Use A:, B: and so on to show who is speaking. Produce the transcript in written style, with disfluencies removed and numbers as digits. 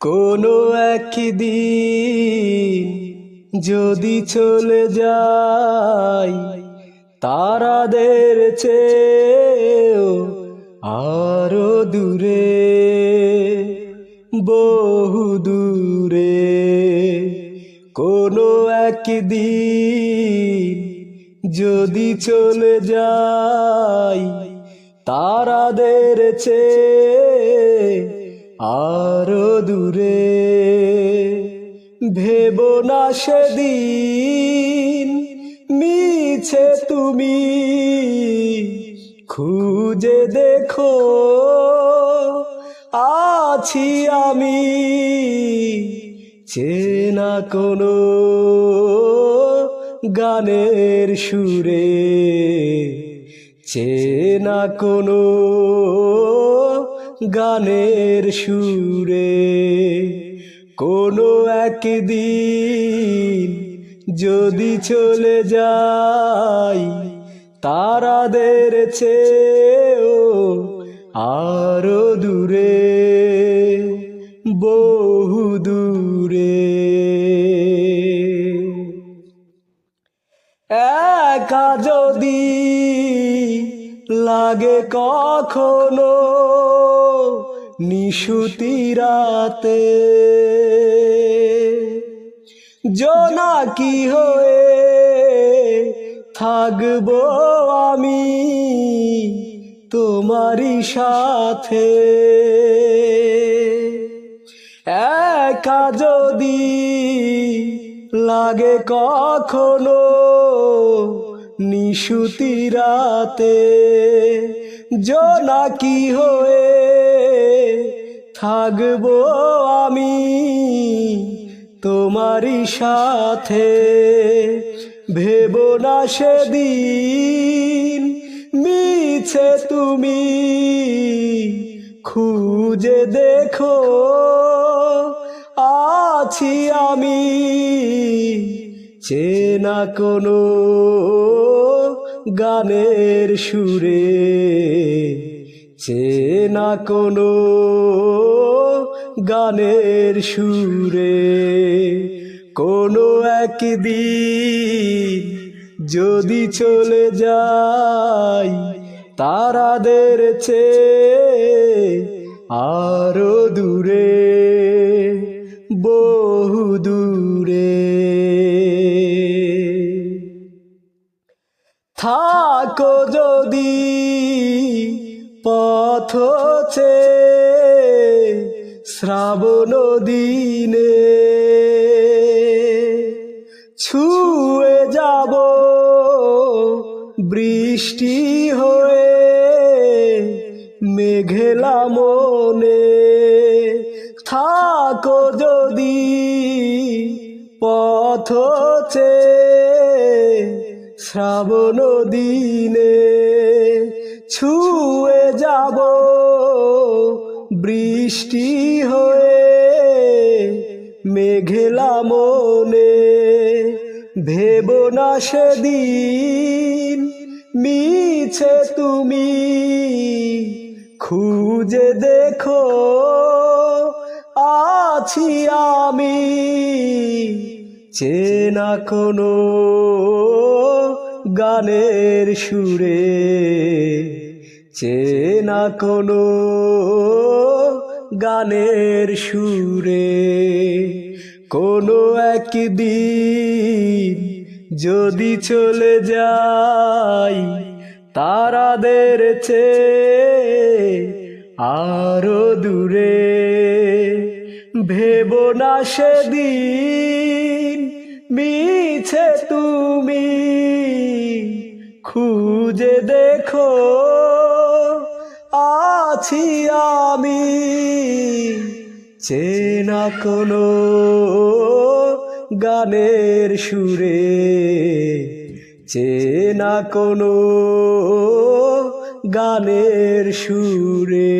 A: কোনো একদিন যদি চলে যাই তারাদের চেয়েও আরো দূরে, বহু দূরে। কোনো একদিন যদি চলে যাই তারাদের চেয়ে আরো দূরে, ভেবো না সেদিন মিছে তুমি খুঁজে দেখো আছি আমি চেনা কোনো গানের সুরে, চেনা কোনো গানের সুরে। কোনো একদিন যদি চলে যাই তারাদের চেয়েও আরো দূরে, বহু দূরে। একা যদি লাগে কখনো নিশুতি রাতে, জোনাকি হয়ে থাকবো আমি তোমারই সাথে। একা যদি লাগে কখনো নিশুতি রাতে, জোনাকি হয়ে থাকবো আমি তোমারই সাথে। ভেবো না সেদিন মিছে তুমি খুঁজে দেখো আছি আমি চেনা কোনো গানের সুরে, চেনা কোনো গানের সুরে। কোনো একদিন যদি চলে যাই তারাদের চেয়ে আরো দূরে, বহু দূরে। থাকো যদি পথ চেয়ে শ্রাবণ দিনে, ছুঁয়ে যাব বৃষ্টি হয়ে মেঘলা মনে। থাকো যদি পথ চেয়ে শ্রাবণ দিনে, ছুঁয়ে যাব বৃষ্টি হয়ে মেঘলা মনে। ভেবো না সেদিন মিছে তুমি খুঁজে দেখো আছি আমি চেনা কোনো গানের সুরে, চেনা কোনো গানের সুরে। কোনো একদিন যদি চলে যাই তারাদের চেয়ে আরো দূরে, ভেবো না সেদিন মিছে তুমি খুঁজে দেখো আছি আমি চেনা কোনো গানের সুরে, চেনা কোনো গানের সুরে।